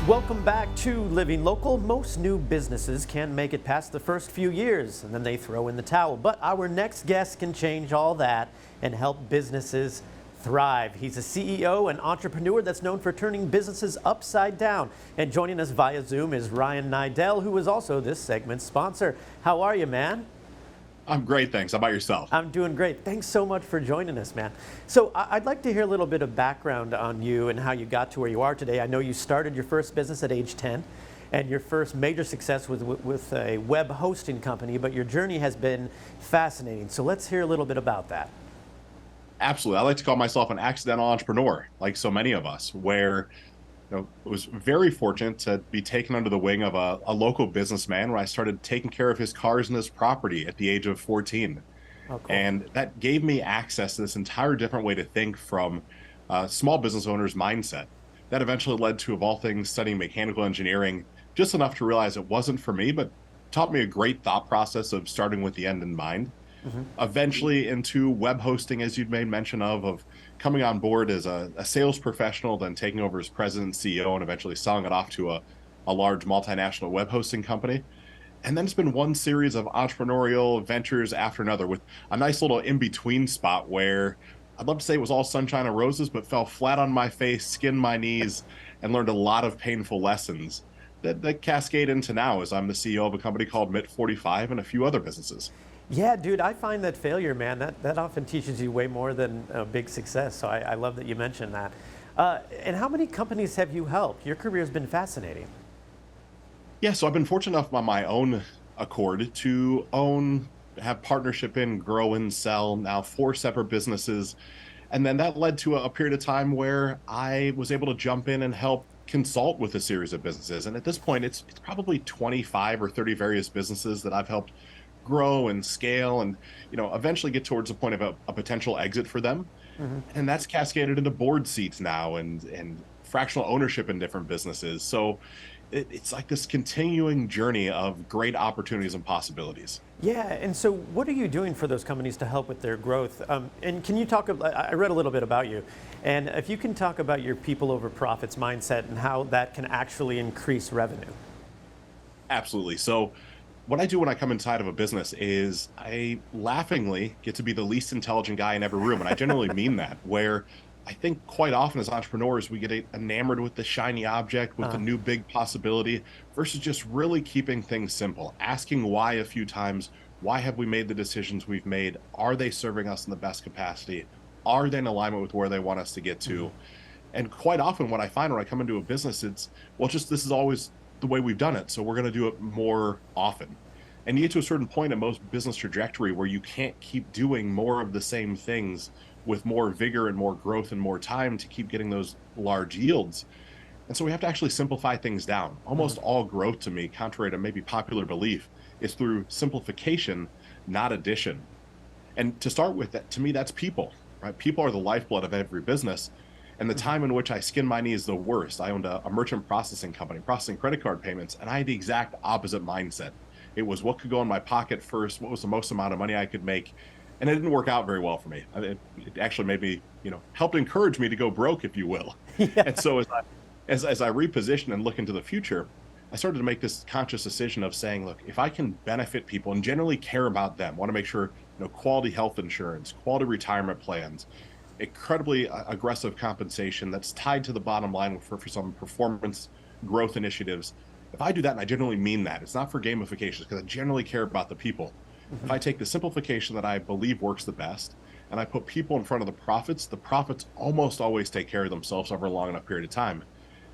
Welcome back to Living Local. Most new businesses can make it past the first few years and then they throw in the towel. But our next guest can change all that and help businesses thrive. He's a CEO and entrepreneur that's known for turning businesses upside down. And joining us via Zoom is Ryan Niddel, who is also this segment's sponsor. How are you, man? I'm great, thanks. How about yourself? I'm doing great. Thanks so much for joining us, man. So I'd like to hear a little bit of background on you and how you got to where you are today. I know you started your first business at age 10, and your first major success was with a web hosting company, but your journey has been fascinating. So let's hear a little bit about that. Absolutely. I like to call myself an accidental entrepreneur, like so many of us, where I was very fortunate to be taken under the wing of a local businessman when I started taking care of his cars and his property at the age of 14. Oh, cool. And that gave me access to this entire different way to think from a small business owner's mindset. That eventually led to, of all things, studying mechanical engineering, just enough to realize it wasn't for me, but taught me a great thought process of starting with the end in mind. Eventually into web hosting, as you'd made mention of coming on board as a sales professional, then taking over as president and CEO, and eventually selling it off to a large multinational web hosting company. And then it's been one series of entrepreneurial ventures after another, with a nice little in-between spot where I'd love to say it was all sunshine and roses, but fell flat on my face, skinned my knees, and learned a lot of painful lessons that cascade into now as I'm the CEO of a company called Mit 45 and a few other businesses. Yeah, dude, I find that failure, man, that often teaches you way more than big success. So I love that you mentioned that. And how many companies have you helped? Your career has been fascinating. Yeah, so I've been fortunate enough on my own accord to have partnership in, grow and sell now 4 separate businesses. And then that led to a period of time where I was able to jump in and help consult with a series of businesses. And at this point, it's probably 25 or 30 various businesses that I've helped grow and scale and eventually get towards the point of a potential exit for them. And that's cascaded into board seats now and fractional ownership in different businesses. So it's like this continuing journey of great opportunities and possibilities. Yeah, and so what are you doing for those companies to help with their growth? And can you talk, I read a little bit about you, and if you can talk about your people over profits mindset and how that can actually increase revenue. Absolutely. So what I do when I come inside of a business is I laughingly get to be the least intelligent guy in every room. And I generally mean that, where I think quite often as entrepreneurs, we get enamored with the shiny object, with the new big possibility, versus just really keeping things simple, asking why a few times. Why have we made the decisions we've made? Are they serving us in the best capacity? Are they in alignment with where they want us to get to? And quite often what I find when I come into a business, it's, well, just this is always the way we've done it, so we're going to do it more often. And you get to a certain point in most business trajectory where you can't keep doing more of the same things with more vigor and more growth and more time to keep getting those large yields. And so we have to actually simplify things down. Almost all growth, to me, contrary to maybe popular belief, is through simplification, not addition. And to start with, that, to me, that's people, right? People are the lifeblood of every business. And the time in which I skinned my knees the worst, I owned a merchant processing company, processing credit card payments, and I had the exact opposite mindset. It was what could go in my pocket first, what was the most amount of money I could make, and it didn't work out very well for me. It actually made me, helped encourage me to go broke, if you will. Yeah. And so as I reposition and look into the future, I started to make this conscious decision of saying, look, if I can benefit people and generally care about them, want to make sure, quality health insurance, quality retirement plans, incredibly aggressive compensation that's tied to the bottom line for some performance growth initiatives. If I do that, and I generally mean that, it's not for gamification, because I generally care about the people. If I take the simplification that I believe works the best, and I put people in front of the profits almost always take care of themselves over a long enough period of time.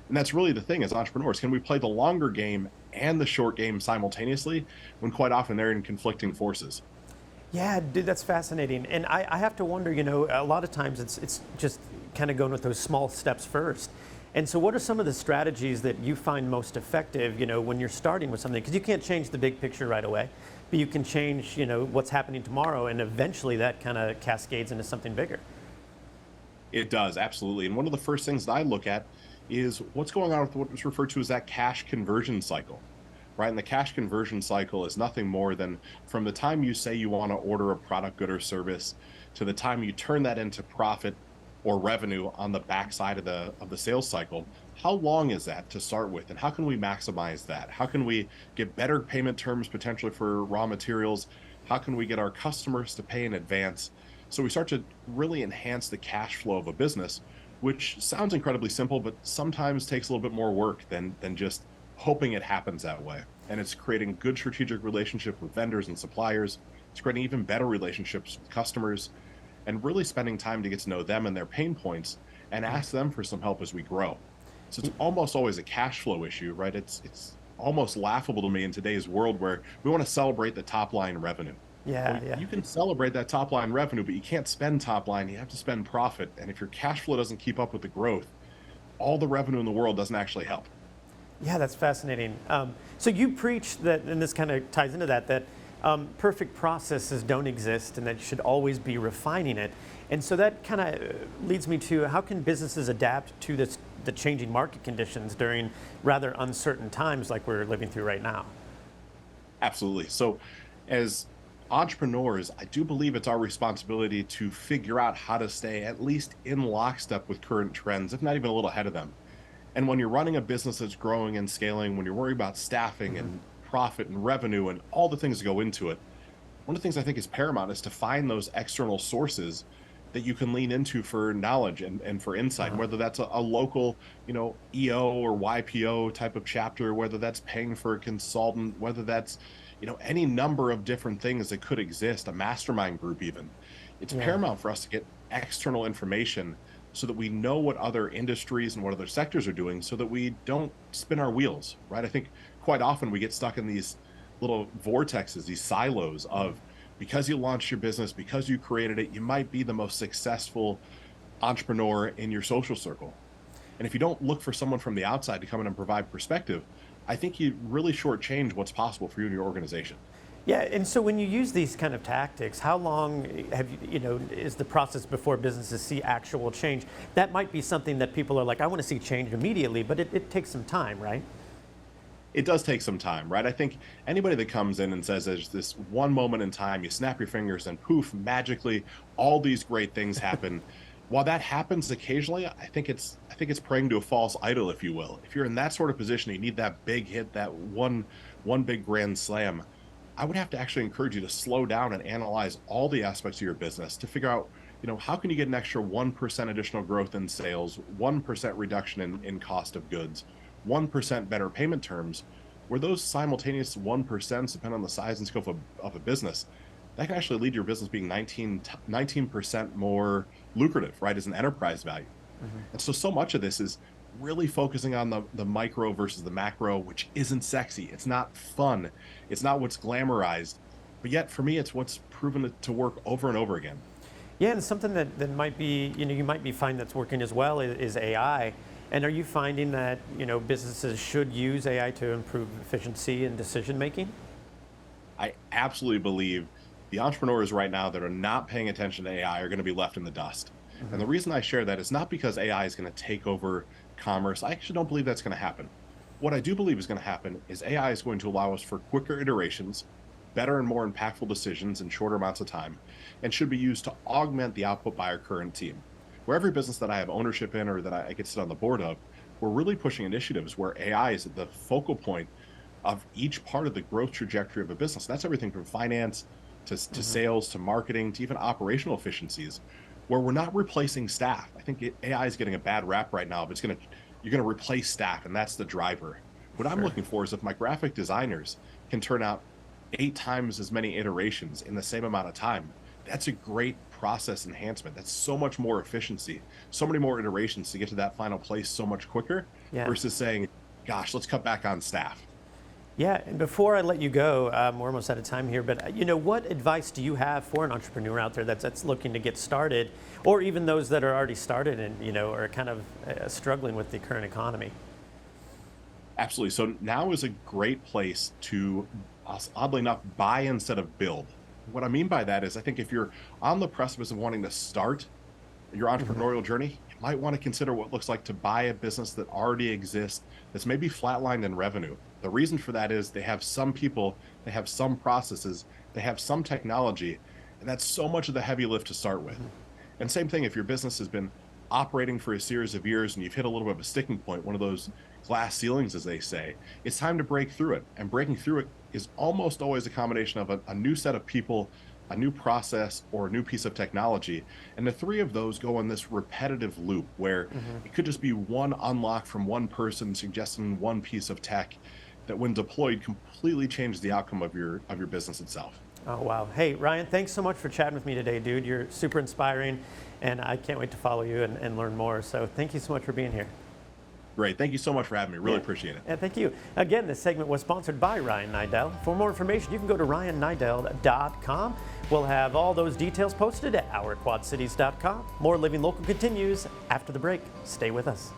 And that's really the thing as entrepreneurs. Can we play the longer game and the short game simultaneously, when quite often they're in conflicting forces? Yeah, dude, that's fascinating. And I have to wonder, a lot of times it's just kind of going with those small steps first. And so what are some of the strategies that you find most effective, when you're starting with something? Because you can't change the big picture right away, but you can change, what's happening tomorrow, and eventually that kind of cascades into something bigger. It does, absolutely. And one of the first things that I look at is what's going on with what is referred to as that cash conversion cycle. Right? And the cash conversion cycle is nothing more than from the time you say you want to order a product, good, or service to the time you turn that into profit, or revenue on the backside of the sales cycle. How long is that to start with, and how can we maximize that? How can we get better payment terms potentially for raw materials? How can we get our customers to pay in advance? So we start to really enhance the cash flow of a business, which sounds incredibly simple, but sometimes takes a little bit more work than just hoping it happens that way. And it's creating good strategic relationships with vendors and suppliers. It's creating even better relationships with customers, and really spending time to get to know them and their pain points and ask them for some help as we grow. So it's almost always a cash flow issue, right? It's almost laughable to me in today's world where we want to celebrate the top line revenue. Yeah, Well, yeah. you can celebrate that top line revenue, but you can't spend top line. You have to spend profit. And if your cash flow doesn't keep up with the growth, all the revenue in the world doesn't actually help. Yeah, that's fascinating. So you preach that, and this kind of ties into that, that perfect processes don't exist and that you should always be refining it. And so that kind of leads me to how can businesses adapt to the changing market conditions during rather uncertain times like we're living through right now? Absolutely. So, as entrepreneurs, I do believe it's our responsibility to figure out how to stay at least in lockstep with current trends, if not even a little ahead of them. And when you're running a business that's growing and scaling, when you're worried about staffing and profit and revenue and all the things that go into it, one of the things I think is paramount is to find those external sources that you can lean into for knowledge and for insight, and whether that's a local, EO or YPO type of chapter, whether that's paying for a consultant, whether that's, any number of different things that could exist, a mastermind group even. It's Yeah. paramount for us to get external information so that we know what other industries and what other sectors are doing so that we don't spin our wheels, right? I think quite often we get stuck in these little vortexes, these silos of because you launched your business, because you created it, you might be the most successful entrepreneur in your social circle. And if you don't look for someone from the outside to come in and provide perspective, I think you really shortchange what's possible for you and your organization. Yeah, and so when you use these kind of tactics, how long is the process before businesses see actual change? That might be something that people are like, I want to see change immediately, but it takes some time, right? It does take some time, right? I think anybody that comes in and says there's this one moment in time, you snap your fingers and poof, magically, all these great things happen. While that happens occasionally, I think it's praying to a false idol, if you will. If you're in that sort of position, you need that big hit, that one big grand slam. I would have to actually encourage you to slow down and analyze all the aspects of your business to figure out, how can you get an extra 1% additional growth in sales, 1% reduction in cost of goods, 1% better payment terms, where those simultaneous 1%, depending on the size and scope of a business, that can actually lead to your business being 19% more lucrative, right, as an enterprise value. And so much of this is really focusing on the micro versus the macro, which isn't sexy. It's not fun. It's not what's glamorized. But yet, for me, it's what's proven to work over and over again. Yeah, and something that might be, you might be finding that's working as well is AI. And are you finding that, businesses should use AI to improve efficiency and decision making? I absolutely believe the entrepreneurs right now that are not paying attention to AI are going to be left in the dust. And the reason I share that is not because AI is going to take over commerce. I actually don't believe that's going to happen. What I do believe is going to happen is AI is going to allow us for quicker iterations, better and more impactful decisions in shorter amounts of time, and should be used to augment the output by our current team. Where every business that I have ownership in or that I get to sit on the board of, we're really pushing initiatives where AI is at the focal point of each part of the growth trajectory of a business. That's everything from finance to sales to marketing to even operational efficiencies, where we're not replacing staff. I think AI is getting a bad rap right now, but you're going to replace staff, and that's the driver. What I'm Sure. looking for is if my graphic designers can turn out 8 times as many iterations in the same amount of time, that's a great process enhancement. That's so much more efficiency, so many more iterations to get to that final place so much quicker Yeah. versus saying, gosh, let's cut back on staff. Yeah, and before I let you go, we're almost out of time here, but what advice do you have for an entrepreneur out there that's looking to get started, or even those that are already started and are kind of struggling with the current economy? Absolutely. So now is a great place to, oddly enough, buy instead of build. What I mean by that is I think if you're on the precipice of wanting to start your entrepreneurial journey, you might want to consider what it looks like to buy a business that already exists that's maybe flatlined in revenue. The reason for that is they have some people, they have some processes, they have some technology, and that's so much of the heavy lift to start with. And same thing if your business has been operating for a series of years and you've hit a little bit of a sticking point, one of those glass ceilings, as they say, it's time to break through it. And breaking through it is almost always a combination of a new set of people, a new process, or a new piece of technology. And the three of those go in this repetitive loop where it could just be one unlock from one person suggesting one piece of tech that when deployed completely changes the outcome of your business itself. Oh, wow. Hey, Ryan, thanks so much for chatting with me today, dude. You're super inspiring, and I can't wait to follow you and learn more. So thank you so much for being here. Great. Thank you so much for having me. Really appreciate it. And thank you. Again, this segment was sponsored by Ryan Niddel. For more information, you can go to ryanniddel.com. We'll have all those details posted at ourquadcities.com. More Living Local continues after the break. Stay with us.